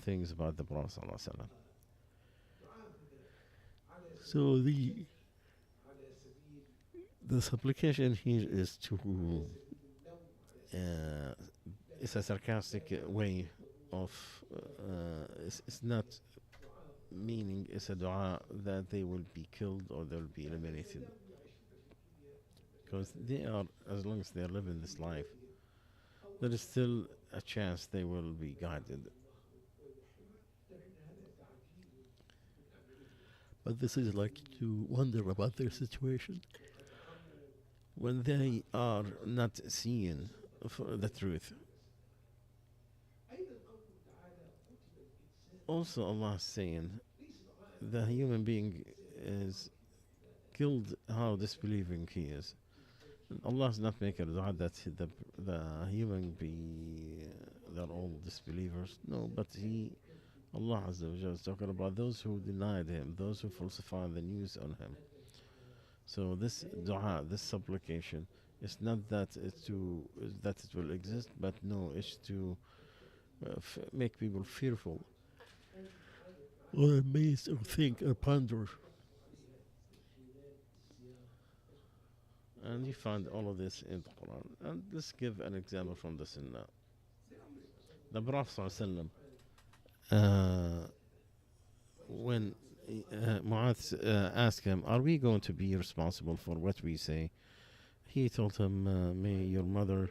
things about the Prophet ﷺ. So the supplication here is to it's a sarcastic way of it's not meaning it's a dua that they will be killed or they'll be eliminated, because they are, as long as they are living this life, there is still a chance they will be guided. But this is like to wonder about their situation when they are not seeing the truth. Also, Allah is saying the human being is killed how disbelieving he is. Allah is not making a dua that the human be they're all disbelievers. No, but Allah Azza wa Jalla is talking about those who denied him, those who falsified the news on him. So this dua, this supplication, it's not that that it will exist, but no, it's to make people fearful or amazed or think or ponder. And you find all of this in the Quran. And let's give an example from the Sunnah. The Prophet ﷺ, when Mu'adh asked him, "Are we going to be responsible for what we say?" He told him, "May your mother,"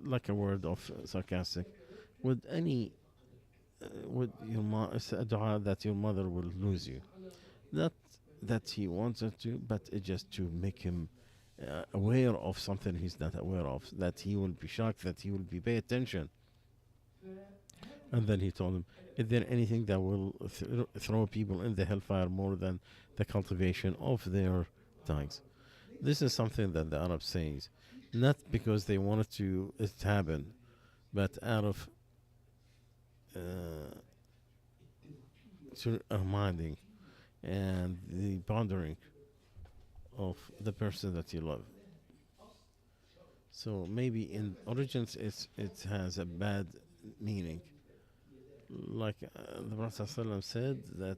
like a word of sarcastic, would your it's a dua that your mother will lose you. Not that he wanted to, but it just to make him aware of something he's not aware of, that he will be shocked, that he will be pay attention. And then he told him, is there anything that will throw people in the hellfire more than the cultivation of their tongues? This is something that the Arabs say, not because they wanted it to happen, but out of reminding and the pondering of the person that you love. So maybe in origins it has a bad meaning. Like the Prophet ﷺ said that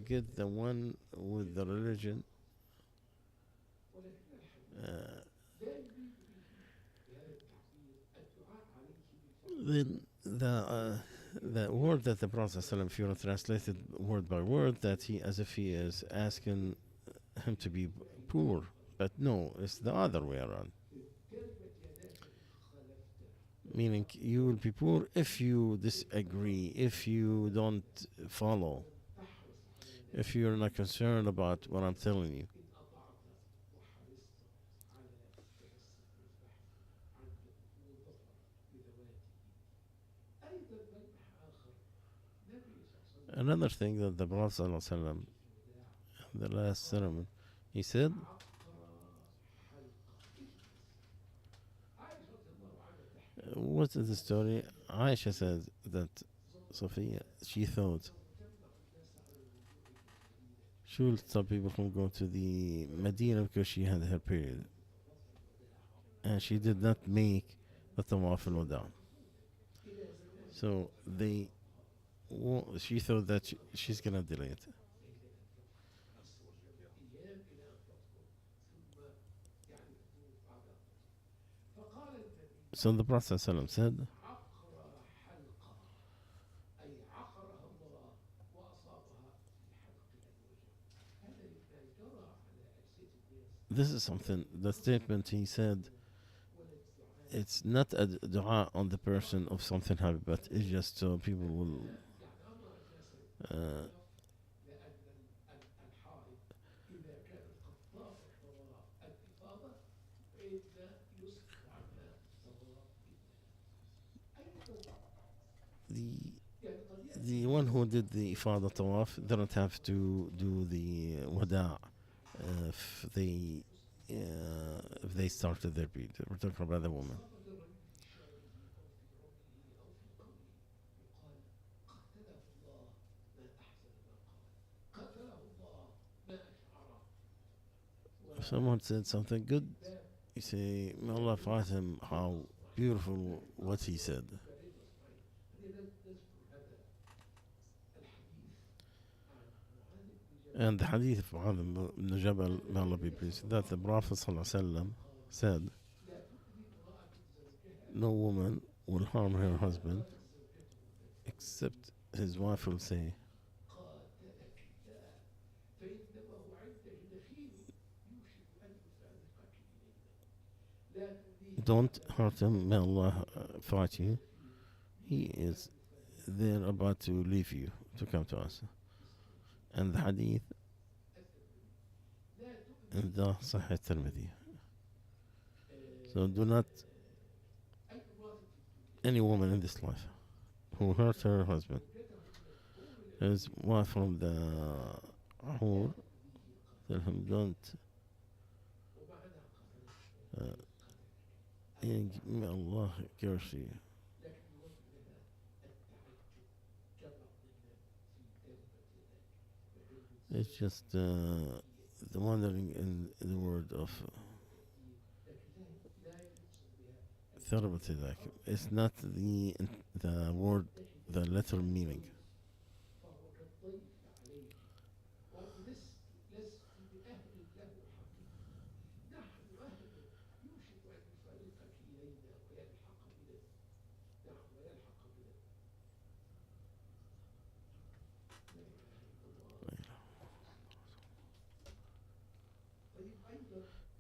get the one with the religion then the word that the Prophet ﷺ, if you translated word by word, that he as if he is asking him to be poor, but no, it's the other way around. Meaning you will be poor if you disagree, if you don't follow, if you're not concerned about what I'm telling you. Another thing that the Prophet ﷺ, in the last sermon, he said, what is the story? Aisha said that Sophia, she thought she will stop people from going to the Medina because she had her period. And she did not make the Tawaf al-Wada. So she thought that she's going to delay it. So the Prophet ﷺ said, this is something, the statement he said, it's not a dua on the person of something happy, but it's just so people will the one who did the Ifada Tawaf didn't have to do the Wada if they started their period. We're talking about the woman. If someone said something good, you say, may Allah fight him how beautiful what he said. And the hadith of Mu'adh ibn Jabal, may Allah be pleased, that the Prophet ﷺ said, no woman will harm her husband except his wife will say, don't hurt him, may Allah fight you. He is there about to leave you to come to us. And the hadith in the Sahih Tirmidhi. So do not, any woman in this life who hurt her husband, there's one from the Ahur, tell him don't, may Allah curse you. It's just the wondering in the word of ثربت ذاك. It's not the word, the letter meaning.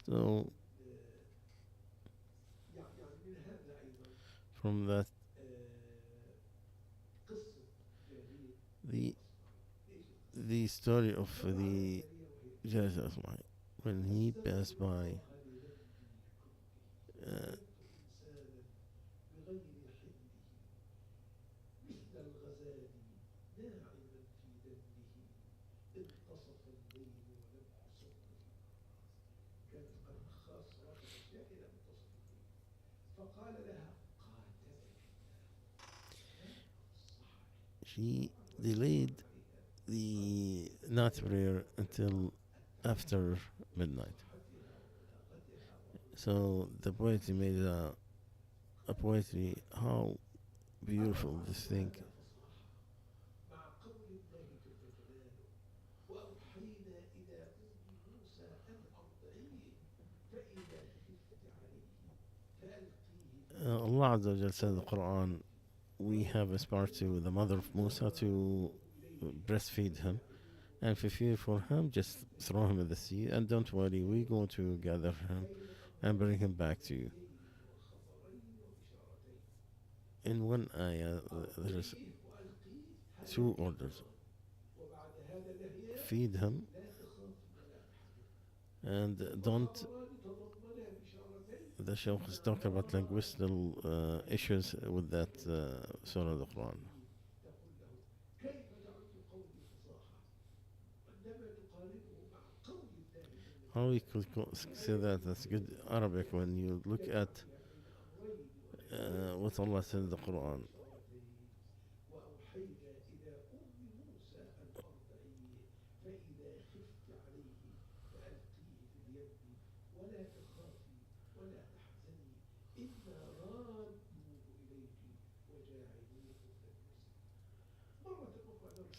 So from that, the story of the Judge Asma, when he passed by she delayed the night prayer until after midnight. So the poetry made a poetry, how beautiful this thing. Allah Azza wa Jal said in the Quran, we have aspired to the mother of Musa to breastfeed him, and if you fear for him, just throw him in the sea, and don't worry, we're going to gather him and bring him back to you. In one ayah, there is two orders: feed him and don't. The Shaykh is talking about linguistical issues with that surah of the Quran. How we could say that? That's good Arabic when you look at what Allah said in the Quran.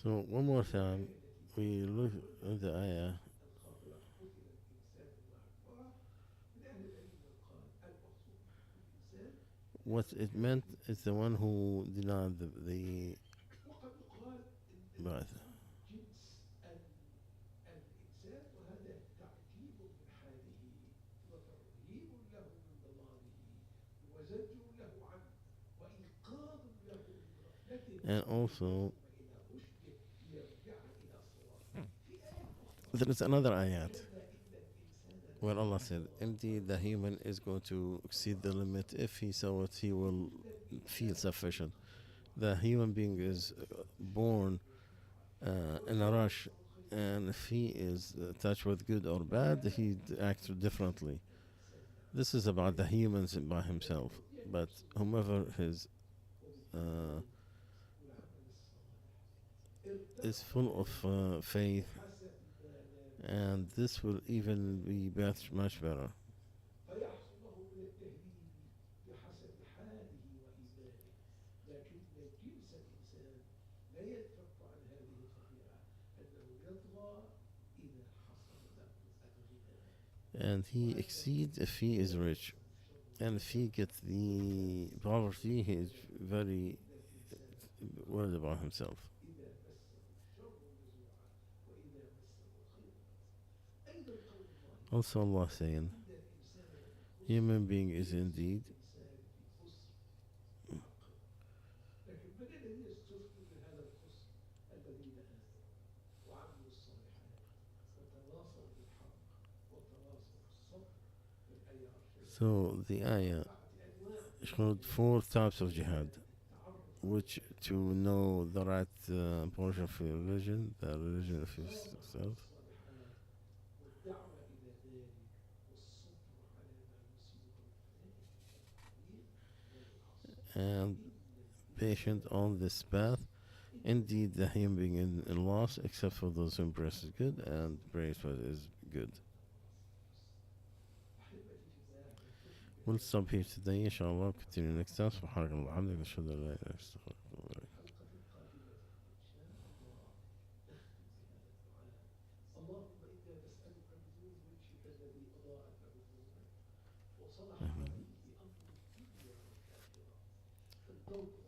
So one more time, we look at the ayah. What it meant is the one who denied the birth. And also, there is another ayat where Allah said, indeed the human is going to exceed the limit. If he saw it, he will feel sufficient. The human being is born in a rush, and if he is touched with good or bad, he acts differently. This is about the humans by himself, but whomever is full of faith, and this will even be much better. and he exceeds if he is rich, and if he gets the poverty, he is very worried about himself. Also, Allah saying, human being is indeed so the ayah showed four types of jihad, which to know the right portion of your religion, the religion of yourself, and patient on this path. Indeed, the human being in loss, except for those who embrace good and praise what is good. We'll stop here today, inshallah. Continue next time. سبحانك اللهم وبحمدك نشهد أن لا إله إلا أنت نستغفرك ونتوب إليك. آمين.